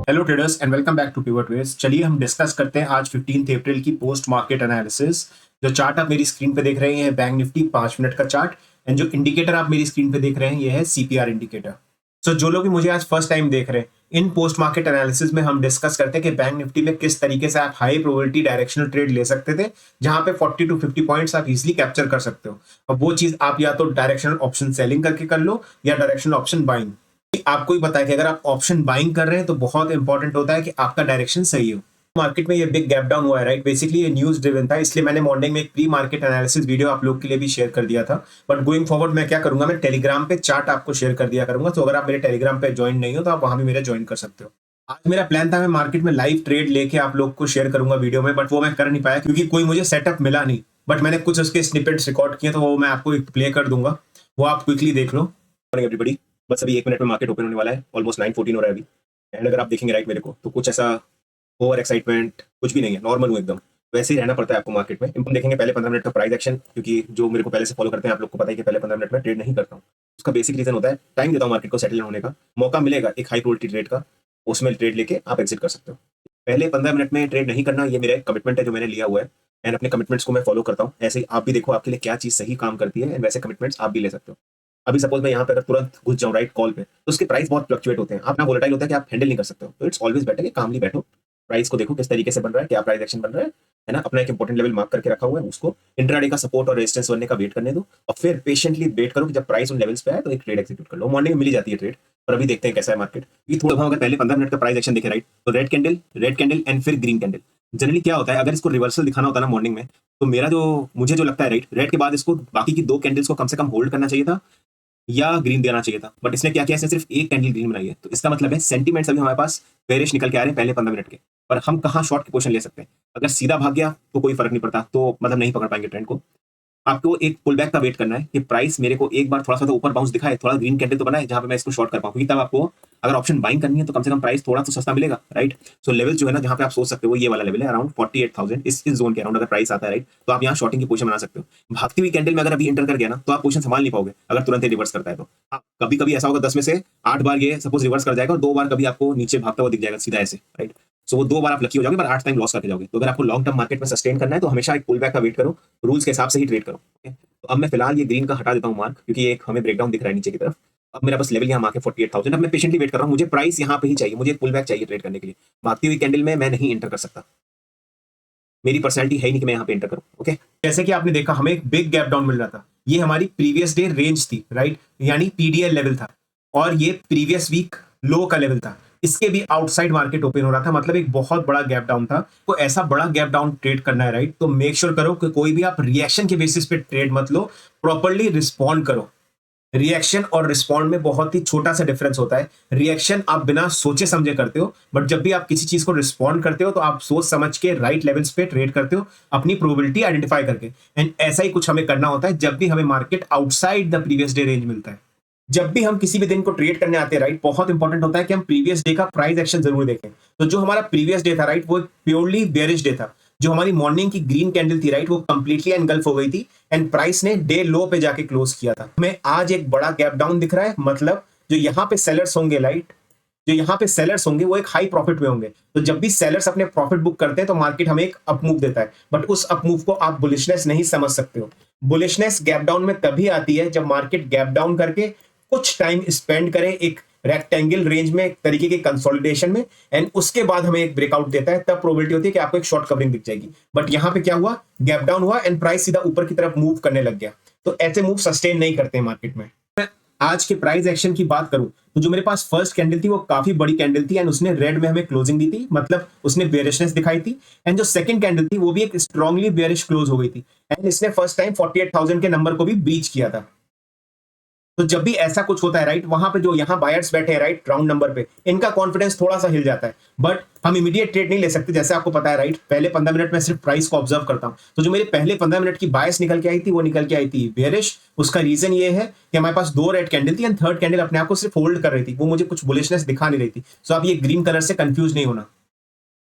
Hello traders and welcome back to pivot wedge. चलिए हम discuss करते हैं आज 15 अप्रैल की पोस्ट मार्केट एनालिसिस। जो चार्ट आप मेरी स्क्रीन पे देख रहे हैं बैंक निफ्टी 5 मिनट का चार्ट, एंड जो इंडिकेटर आप मेरी स्क्रीन पे देख रहे हैं ये है सीपीआर इंडिकेटर। सो जो लोग भी मुझे आज फर्स्ट टाइम देख रहे हैं, इन पोस्ट मार्केट एनालिसिस में हम डिस्कस करते हैं कि बैंक निफ्टी में किस तरीके से आप हाई प्रोबेबिलिटी डायरेक्शनल ट्रेड ले सकते थे, जहां पे 40 to 50 पॉइंट्स आप इजिली कैप्चर कर सकते हो। अब वो चीज आप या तो डायरेक्शनल ऑप्शन सेलिंग करके कर लो या डायरेक्शनल ऑप्शन बाइंग। आपको ही पता है कि अगर आप ऑप्शन बाइंग कर रहे हैं तो बहुत इंपॉर्टेंट होता है कि आपका डायरेक्शन सही हो। मार्केट में ये बिग गैप डाउन हुआ है, राइट। बेसिकली ये न्यूज ड्रिवन था, इसलिए मैंने मॉर्निंग में एक प्री मार्केट एनालिसिस वीडियो आप लोग के लिए भी शेयर कर दिया था। बट गोइंग फॉरवर्ड मैं क्या करूंगा, मैं टेलीग्राम पे चार्ट आपको शेयर कर दिया करूंगा। तो अगर आप मेरे टेलीग्राम पे ज्वाइन नहीं हो तो आप वहां भी मेरे ज्वाइन कर सकते हो। आज मेरा प्लान था मैं मार्केट में लाइव ट्रेड लेके आप लोग को शेयर करूंगा वीडियो में, बट वो मैं कर नहीं पाया क्योंकि कोई मुझे सेटअप मिला नहीं। बट मैंने कुछ उसके स्निपेट्स रिकॉर्ड किए, तो वो मैं आपको प्ले कर दूंगा, वो आप क्विकली देख लो। एवरीबॉडी, बस अभी 1 मिनट में मार्केट ओपन होने वाला है। ऑलमोस्ट 9:14 हो रहा है अभी। एंड अगर आप देखेंगे राइट मेरे को, तो कुछ ऐसा ओवर एक्साइटमेंट कुछ भी नहीं है, नॉर्मल हूँ एकदम। वैसे ही रहना पड़ता है आपको मार्केट में। हम देखेंगे पहले 15 मिनट का प्राइस एक्शन, क्योंकि जो मेरे को पहले से फॉलो करते हैं आप लोग को पता है कि पहले 15 मिनट में ट्रेड नहीं करता हूँ। उसका बेसिक रीजन होता है टाइम देता हूँ मार्केट को सेटल होने का। मौका मिलेगा एक हाई प्रोबेबिलिटी ट्रेड का, उसमें ट्रेड लेके आप एग्जिट कर सकते हो। पहले 15 मिनट में ट्रेड नहीं करना, ये मेरा कमिटमेंट है जो मैंने लिया हुआ है। एंड अपने कमिटमेंट्स को मैं फॉलो करता हूँ। ऐसे ही आप भी देखो आपके लिए क्या चीज सही काम करती है, एंड वैसे कमिटमेंट्स आप भी ले सकते हो। अभी सपोज मैं यहाँ पे अगर तुरंत घुस जाऊँ राइट कॉल पे, तो उसके प्राइस बहुत फ्लक्चुएट होते हैं, आप ना वोलेटाइल होता है कि आप हैंडल नहीं कर सकते हो। तो इट्स ऑलवेज बेटर कि कामली बैठो, प्राइस को देखो किस तरीके से बन रहा है, क्या प्राइस एक्शन बन रहा है ना। अपना एक इंपॉर्टेंट लेवल मार्क करके रखा हुआ है, उसको इंट्राडे का सपोर्ट और रेजिस्टेंस बनने का वेट करने दो, और फिर पेशेंटली वेट करो कि जब प्राइस उन लेवल्स पे आए तो एक ट्रेड एक्सिक्यूट कर लो। मॉर्निंग में मिल जाती है ट्रेड, पर अभी देखते हैं कैसा है मार्केट। ये थोड़ा हम अगर पहले 15 मिनट का प्राइस एक्शन देखे राइट, तो रेड कैंडल एंड फिर ग्रीन कैंडल। जनरली क्या होता है, अगर इसको रिवर्सल दिखाना होता है ना मॉर्निंग में, तो मुझे जो लगता है राइट, रेड के बाद इसको बाकी की 2 कैंडल्स को कम से कम होल्ड करना चाहिए था या ग्रीन देना चाहिए था। बट इसने क्या किया, इसने सिर्फ एक कैंडल ग्रीन बनाई है। तो इसका मतलब है सेंटीमेंट्स अभी हमारे पास बेरिश निकल के आ रहे हैं पहले 15 मिनट के। पर हम कहाँ शॉर्ट की पोजीशन ले सकते हैं? अगर सीधा भाग गया तो कोई फर्क नहीं पड़ता, तो मतलब नहीं पकड़ पाएंगे ट्रेंड को। आपको एक पुल बैक का वेट करना है कि प्राइस मेरे को एक बार थोड़ा सा तो ऊपर बाउंस दिखाए, थोड़ा ग्रीन कैंडल तो बनाए जहां पे मैं इसको शॉर्ट कर पाऊं। क्योंकि तब आपको अगर ऑप्शन बाइंग करनी है तो कम से कम प्राइस थोड़ा तो सस्ता मिलेगा, राइट। सो लेवल जो है ना जहां पे आप सोच सकते हो, वो ये वाला लेवल है अराउंड 48,000। इस जोन के अराउंड अगर प्राइस आता है राइट, तो आप यहाँ शॉर्टिंग की पोजीशन बना सकते हो। भागती हुई कैंडल में अगर अभी एंटर कर गया ना, तो आप पोजीशन संभाल नहीं पाओगे अगर तुरंत ही रिवर्स करता है तो। कभी कभी ऐसा होगा 10 में से 8 बार ये सपोज रिवर्स कर जाएगा, और 2 बार कभी आपको नीचे भागता हुआ दिख जाएगा सीधा ऐसे, राइट। सो वो 2 बार आप लकी हो जाओगे, पर 8 टाइम लॉस करके जाओगे। तो अगर आपको लॉन्ग टर्म मार्केट में सस्टेन करना है तो हमेशा एक पुल बैक का वेट करो, रूल्स के हिसाब से ही ट्रेड करो। तो अब मैं फिलहाल ये ग्रीन का हटा देता हूँ मार्क, क्योंकि एक हमें ब्रेकडाउन दिख रहा है नीचे की तरफ। अब मेरा बस लेवल यहाँ मार्क है 48,000। अब मैं पेशेंटली वेट कर रहा हूँ, मुझे प्राइस यहाँ पे ही चाहिए, मुझे पुल बैक चाहिए ट्रेड करने के लिए। भागती हुई कैंडल में मैं नहीं एंटर कर सकता, मेरी पर्सनैलिटी है ही नहीं कि मैं यहाँ पे एंटर करूँ। ओके, जैसे कि आपने देखा हमें एक बिग गैप डाउन मिल रहा था। ये हमारी प्रीवियस डे रेंज थी, राइट, यानी पीडीएल लेवल था, और ये प्रीवियस वीक लो का लेवल था। इसके भी आउटसाइड मार्केट ओपन हो रहा था, मतलब एक बहुत बड़ा गैप डाउन था। तो ऐसा बड़ा गैप डाउन ट्रेड करना है राइट, तो मेक श्योर करो कि कोई भी आप रिएक्शन के बेसिस पे ट्रेड मत लो, प्रॉपर्ली रिस्पॉन्ड करो। रिएक्शन और रिस्पॉन्ड में बहुत ही छोटा सा डिफरेंस होता है। रिएक्शन आप बिना सोचे समझे करते हो, बट जब भी आप किसी चीज को रिस्पॉन्ड करते हो तो आप सोच समझ के राइट लेवल्स पे ट्रेड करते हो, अपनी प्रोबेबिलिटी आइडेंटिफाई करके। एंड ऐसा ही कुछ हमें करना होता है जब भी हमें market outside the previous day range मिलता है। जब भी हम किसी भी दिन को ट्रेड करने आते हैं राइट, बहुत इंपॉर्टेंट होता है कि हम प्रीवियस डे का प्राइस एक्शन जरूर देखें। तो जो हमारा प्रीवियस डे था राइट, वो प्योरली बेरिश डे था। जो हमारी मॉर्निंग की ग्रीन कैंडल थी राइट, वो कंप्लीटली एनगल्फ हो गई थी, एंड प्राइस ने डे लो पे जाके क्लोज किया था। हमें आज एक बड़ा गैप डाउन दिख रहा है, मतलब जो यहाँ पे सेलर्स होंगे राइट, जो यहाँ पे सेलर्स होंगे वो एक हाई प्रॉफिट में होंगे। तो जब भी सेलर्स अपने प्रॉफिट बुक करते हैं तो मार्केट हमें एक अपमूव देता है, बट उस अपमूव को आप बुलिशनेस नहीं समझ सकते हो। बुलिशनेस गैप डाउन में तभी आती है जब मार्केट गैप डाउन करके कुछ टाइम स्पेंड करे एक रेक्टेंगल रेंज में, एक तरीके के कंसोलिडेशन में, एंड उसके बाद हमें एक ब्रेकआउट देता है। तब प्रोबेबिलिटी होती है कि आपको एक शॉर्ट कवरिंग दिख जाएगी। बट यहाँ पे क्या हुआ, गैप डाउन हुआ एंड प्राइस सीधा ऊपर की तरफ मूव करने लग गया। तो ऐसे मूव सस्टेन नहीं करते हैं मार्केट में। आज के प्राइस एक्शन की बात करूं तो जो मेरे पास फर्स्ट कैंडल थी वो काफी बड़ी कैंडल थी, एंड उसने रेड में हमें क्लोजिंग दी थी, मतलब उसने बेरिशनेस दिखाई थी। एंड जो सेकंड कैंडल थी वो भी एक स्ट्रांगली बेरिश क्लोज हो गई थी, एंड इसने फर्स्ट टाइम 48,000 के नंबर को भी ब्रीच किया था। तो जब भी ऐसा कुछ होता है राइट, वहां पे जो यहाँ बायर्स बैठे हैं राइट राउंड नंबर पे, इनका कॉन्फिडेंस थोड़ा सा हिल जाता है। बट हम इमीडिएट ट्रेड नहीं ले सकते, जैसे आपको पता है राइट। पहले 15 मिनट में सिर्फ प्राइस को ऑब्जर्व करता हूं। तो जो मेरे पहले 15 मिनट की बायस निकल के आई थी वो निकल के आई थी बेरिश। उसका रीजन ये है कि हमारे पास 2 रेड कैंडल थी, एंड थर्ड कैंडल अपने आप को सिर्फ होल्ड कर रही थी, वो मुझे कुछ बुलिशनेस दिखा नहीं रही थी। सो आप ये ग्रीन कलर से कंफ्यूज नहीं होना,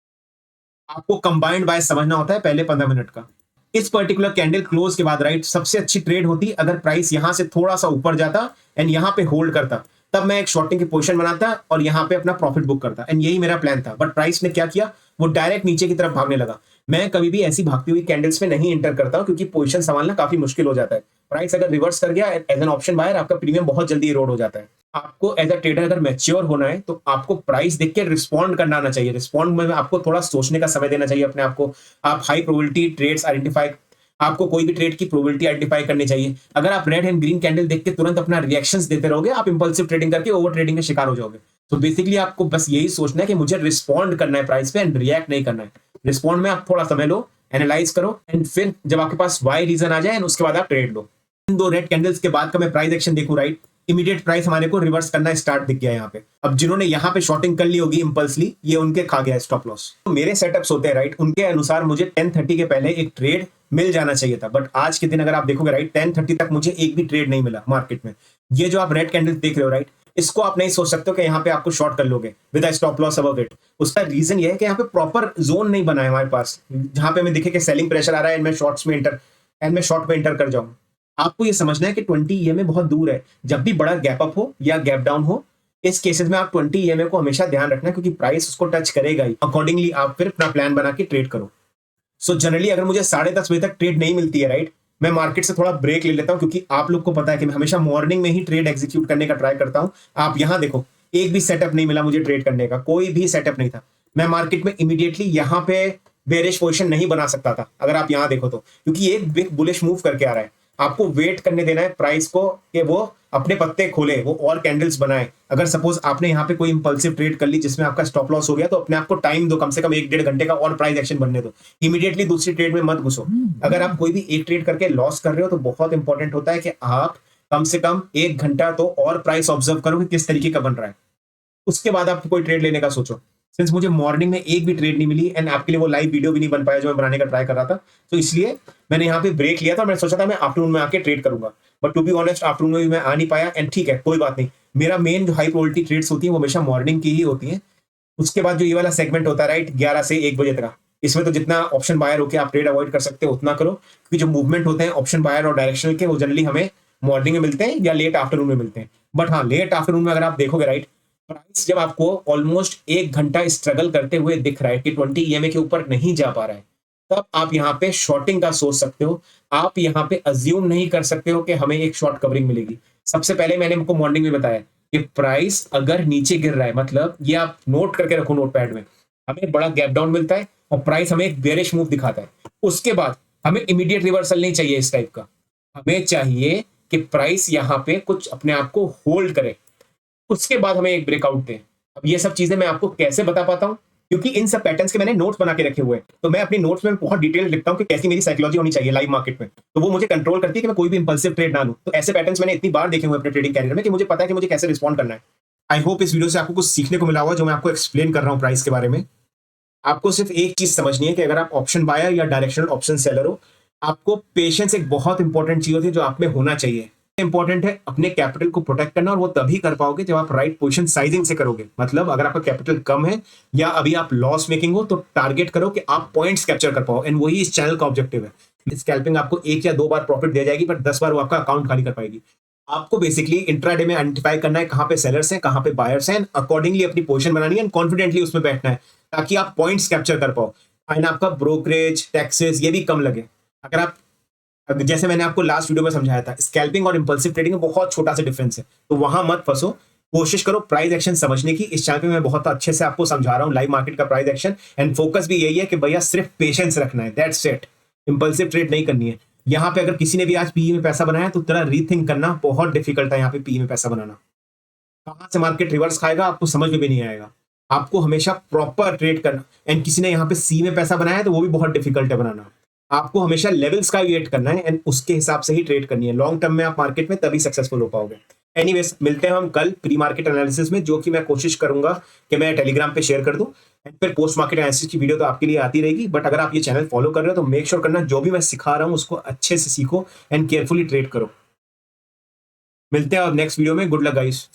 आपको कंबाइंड बायस समझना होता है पहले 15 मिनट का। इस पर्टिकुलर कैंडल क्लोज के बाद राइट सबसे अच्छी ट्रेड होती अगर प्राइस यहां से थोड़ा सा ऊपर जाता एंड यहां पे होल्ड करता। तब मैं एक शॉर्टिंग की पोजीशन बनाता और यहाँ पे अपना प्रॉफिट बुक करता, एंड यही मेरा प्लान था। बट प्राइस ने क्या किया, वो डायरेक्ट नीचे की तरफ भागने लगा। मैं कभी भी ऐसी भागती हुई कैंडल्स में नहीं एंटर करता हूँ, क्योंकि पोजीशन संभालना काफी मुश्किल हो जाता है। प्राइस अगर रिवर्स कर गया एज एन ऑप्शन बायर, आपका प्रीमियम बहुत जल्दी इरोड हो जाता है। आपको एज अ ट्रेडर अगर मैच्योर होना है तो आपको प्राइस देख के रिस्पॉन्ड करना आना चाहिए। रिस्पॉन्ड में आपको थोड़ा सोचने का समय देना चाहिए अपने आप को। आप हाई प्रोबेबिलिटी ट्रेड्स आइडेंटिफाई, आपको कोई भी ट्रेड की प्रोबेबिलिटी आइडेंटिफाई करनी चाहिए। अगर आप रेड एंड ग्रीन कैंडल देख के तुरंत अपना रिएक्शंस देते रहोगे, आप इंपल्सिव ट्रेडिंग करके ओवर ट्रेडिंग के शिकार हो जाओगे। तो बेसिकली आपको बस यही सोचना है कि मुझे रिस्पॉन्ड करना है प्राइस पे, एंड रिएक्ट नहीं करना है। रिस्पॉन्ड में आप थोड़ा समय लो, एनालाइज करो, एंड फिर जब आपके पास वाई रीजन आ जाए उसके बाद आप ट्रेड लो। इन दो रेड कैंडल्स के बाद का मैं प्राइस एक्शन देखूं, राइट, इमीडिएट प्राइस हमारे को रिवर्स करना स्टार्ट दिख गया यहाँ पे। अब जिन्होंने यहाँ पे शॉर्टिंग कर ली होगी इंपल्सली, ये उनके खा गया स्टॉप लॉस। तो मेरे सेटअप्स होते हैं, राइट, उनके अनुसार मुझे 10:30 के पहले एक ट्रेड मिल जाना चाहिए था। बट आज के दिन अगर आप देखोगे, राइट, 10:30 तक मुझे एक भी ट्रेड नहीं मिला मार्केट में। ये जो आप रेड कैंडल देख रहे हो, राइट, इसको आप नहीं सोच सकते हो कि यहाँ पे आपको शॉर्ट कर लोगे with stop loss above it. उसका रीजन ये है कि यहाँ पे प्रॉपर जोन नहीं बना है हमारे पास, जहां पे हमें दिखे कि सेलिंग प्रेशर आ रहा है एंड मैं शॉर्ट्स में एंटर, एंड मैं शॉर्ट में एंटर कर जाऊं। आपको ये समझना है कि 20 EMA बहुत दूर है। जब भी बड़ा गैप अप हो या गैप डाउन हो, इस केसेस में आप 20 EMA को हमेशा ध्यान रखना, क्योंकि प्राइस उसको टच करेगा ही। अकॉर्डिंगली आप फिर अपना प्लान बना के ट्रेड करो। सो जनरली अगर मुझे 10:30 बजे तक ट्रेड नहीं मिलती है, राइट, मैं मार्केट से थोड़ा ब्रेक ले लेता हूं, क्योंकि आप लोग को पता है कि मैं हमेशा मॉर्निंग में ही ट्रेड एग्जीक्यूट करने का ट्राई करता हूं। आप यहां देखो, एक भी सेटअप नहीं मिला मुझे ट्रेड करने का, कोई भी सेटअप नहीं था। मैं मार्केट में इमीडिएटली यहां पे बेरिश पोजीशन नहीं बना सकता था, अगर आप यहां देखो तो, क्योंकि एक बिग बुलिश मूव करके आ रहा है। आपको वेट करने देना है प्राइस को कि वो अपने पत्ते खोले, वो और कैंडल्स बनाए। अगर सपोज आपने यहाँ पे कोई इंपल्सिव ट्रेड कर ली जिसमें आपका स्टॉप लॉस हो गया, तो अपने आप को टाइम दो, कम से कम 1-1.5 घंटे का और प्राइस एक्शन बनने दो। इमीडिएटली दूसरी ट्रेड में मत घुसो। अगर आप कोई भी एक ट्रेड करके लॉस कर रहे हो, तो बहुत इंपॉर्टेंट होता है कि आप कम से कम 1 घंटा तो और प्राइस ऑब्जर्व करो कि किस तरीके का बन रहा है। उसके बाद आप कोई ट्रेड लेने का सोचो। सिंस मुझे मॉर्निंग में एक भी ट्रेड नहीं मिली एंड आपके लिए वो लाइव वीडियो भी नहीं बन पाया जो मैं बनाने का ट्राई कर रहा था, तो इसलिए मैंने यहाँ पे ब्रेक लिया था। मैं सोचा था मैं आफ्टरनून में आके ट्रेड करूंगा, but to be honest afternoon में भी मैं आ नहीं पाया। एंड ठीक है, कोई बात नहीं। मेरा मेन जो हाई प्रोबेबिलिटी ट्रेड्स होती है वो हमेशा मॉर्निंग की ही होती है। उसके बाद जो ये वाला सेगमेंट होता है, राइट, 11 से 1 बजे तक, इसमें तो जितना ऑप्शन बायर होकर आप ट्रेड अवॉइड कर सकते हो उतना करो, क्योंकि जो मूवमेंट होते हैं ऑप्शन बायर और डायरेक्शनल के, वो जनरली हमें मॉर्निंग में मिलते हैं या लेट आफ्टरनून में मिलते हैं। बट हाँ, लेट आफ्टरनून में अगर आप देखोगे, राइट, प्राइस जब आपको ऑलमोस्ट 1 घंटा स्ट्रगल करते हुए दिख रहा है कि 20 EMA के ऊपर नहीं जा पा रहा है, तब आप यहाँ पे शॉर्टिंग का सोच सकते हो। आप यहाँ पे अज्यूम नहीं कर सकते हो कि हमें एक शॉर्ट कवरिंग मिलेगी। सबसे पहले मैंने आपको मॉर्निंग में बताया कि प्राइस अगर नीचे गिर रहा है, मतलब ये आप नोट करके रखो नोटपैड में, हमें बड़ा गैप डाउन मिलता है और प्राइस हमें एक बेरिश मूव दिखाता है। उसके बाद हमें इमीडिएट रिवर्सल नहीं चाहिए इस टाइप का। हमें चाहिए कि प्राइस यहाँ पे कुछ अपने आप को होल्ड करे, उसके बाद हमें एक ब्रेकआउट दें। अब ये सब चीजें मैं आपको कैसे बता पाता हूं, क्योंकि इन सब पैटर्न्स के मैंने नोट्स बना के रखे हुए हैं। तो मैं अपनी नोट्स में बहुत डिटेल लिखता हूं कि कैसी मेरी साइकोलॉजी होनी चाहिए लाइव मार्केट में, तो वो मुझे कंट्रोल करती है कि मैं कोई भी इंपल्सिव ट्रेड ना लूं। तो ऐसे पैटर्न्स मैंने इतनी बार देखे हुए अपने ट्रेडिंग कैरियर में कि मुझे पता है कि मुझे कैसे रिस्पॉन्ड करना है। आई होप इस वीडियो से आपको कुछ सीखने को मिला होगा, जो मैं आपको एक्सप्लेन कर रहा हूँ प्राइस के बारे में। आपको सिर्फ एक चीज समझनी है कि अगर आप ऑप्शन बायर या डायरेक्शनल ऑप्शन सेलर हो, आपको पेशेंस एक बहुत इंपॉर्टेंट चीज होती है जो आप में होना चाहिए। इंपॉर्टेंट है अपने कैपिटल को प्रोटेक्ट करना, और वो तभी कर पाओगे जब आप राइट पोजीशन साइजिंग से करोगे। मतलब अगर आपका कैपिटल कम है या अभी आप लॉस मेकिंग हो, तो टारगेट करो कि आप पॉइंट्स कैप्चर कर पाओ, एंड वही इस चैनल का ऑब्जेक्टिव है। स्कैल्पिंग आपको 1 या 2 बार प्रॉफिट दे जाएगी, पर 10 बार वो आपका अकाउंट खाली कर पाएगी। आपको बेसिकली इंट्राडे में आइडेंटिफाई करना है कहां पे सेलर्स हैं, कहां पे बायर्स हैं, अकॉर्डिंगली अपनी पोजीशन बनानी है एंड कॉन्फिडेंटली उसमें बैठना है, ताकि आप पॉइंट्स कैप्चर कर पाओ एंड आपका ब्रोकरेज, टैक्सेस ये भी कम लगे। अगर आप, जैसे मैंने आपको लास्ट वीडियो में समझाया था, स्कैल्पिंग और इंपल्सिव ट्रेडिंग में बहुत छोटा सा डिफरेंस है, तो वहां मत फंसो। कोशिश करो प्राइस एक्शन समझने की। इस चैनल पे मैं बहुत अच्छे से आपको समझा रहा हूँ लाइव मार्केट का प्राइस एक्शन, एंड फोकस भी यही है कि भैया सिर्फ पेशेंस रखना है, दैट्स इट। इंपल्सिव ट्रेड नहीं करनी है। यहाँ पे अगर किसी ने भी आज पीई में पैसा बनाया, तो तेरा रीथिंक करना बहुत डिफिकल्ट है। यहाँ पे पीई में पैसा बनाना, कहां से मार्केट रिवर्स खाएगा आपको समझ में भी नहीं आएगा। आपको हमेशा प्रॉपर ट्रेड करना, एंड किसी ने यहाँ पे सी में पैसा बनाया है, तो वो भी बहुत डिफिकल्ट है बनाना। आपको हमेशा लेवल्स का वेट करना है एंड उसके हिसाब से ही ट्रेड करनी है। लॉन्ग टर्म में आप मार्केट में तभी सक्सेसफुल हो पाओगे। एनीवेज, मिलते हैं हम कल प्री मार्केट एनालिसिस में, जो कि मैं कोशिश करूंगा कि मैं टेलीग्राम पे शेयर कर दूं, एंड फिर पोस्ट मार्केट एनालिसिस की वीडियो तो आपके लिए आती रहेगी। बट अगर आप ये चैनल फॉलो कर रहे हो, तो मेक श्योर करना जो भी मैं सिखा रहा हूं उसको अच्छे से सीखो एंड केयरफुली ट्रेड करो। मिलते हैं और नेक्स्ट वीडियो में। Good luck guys.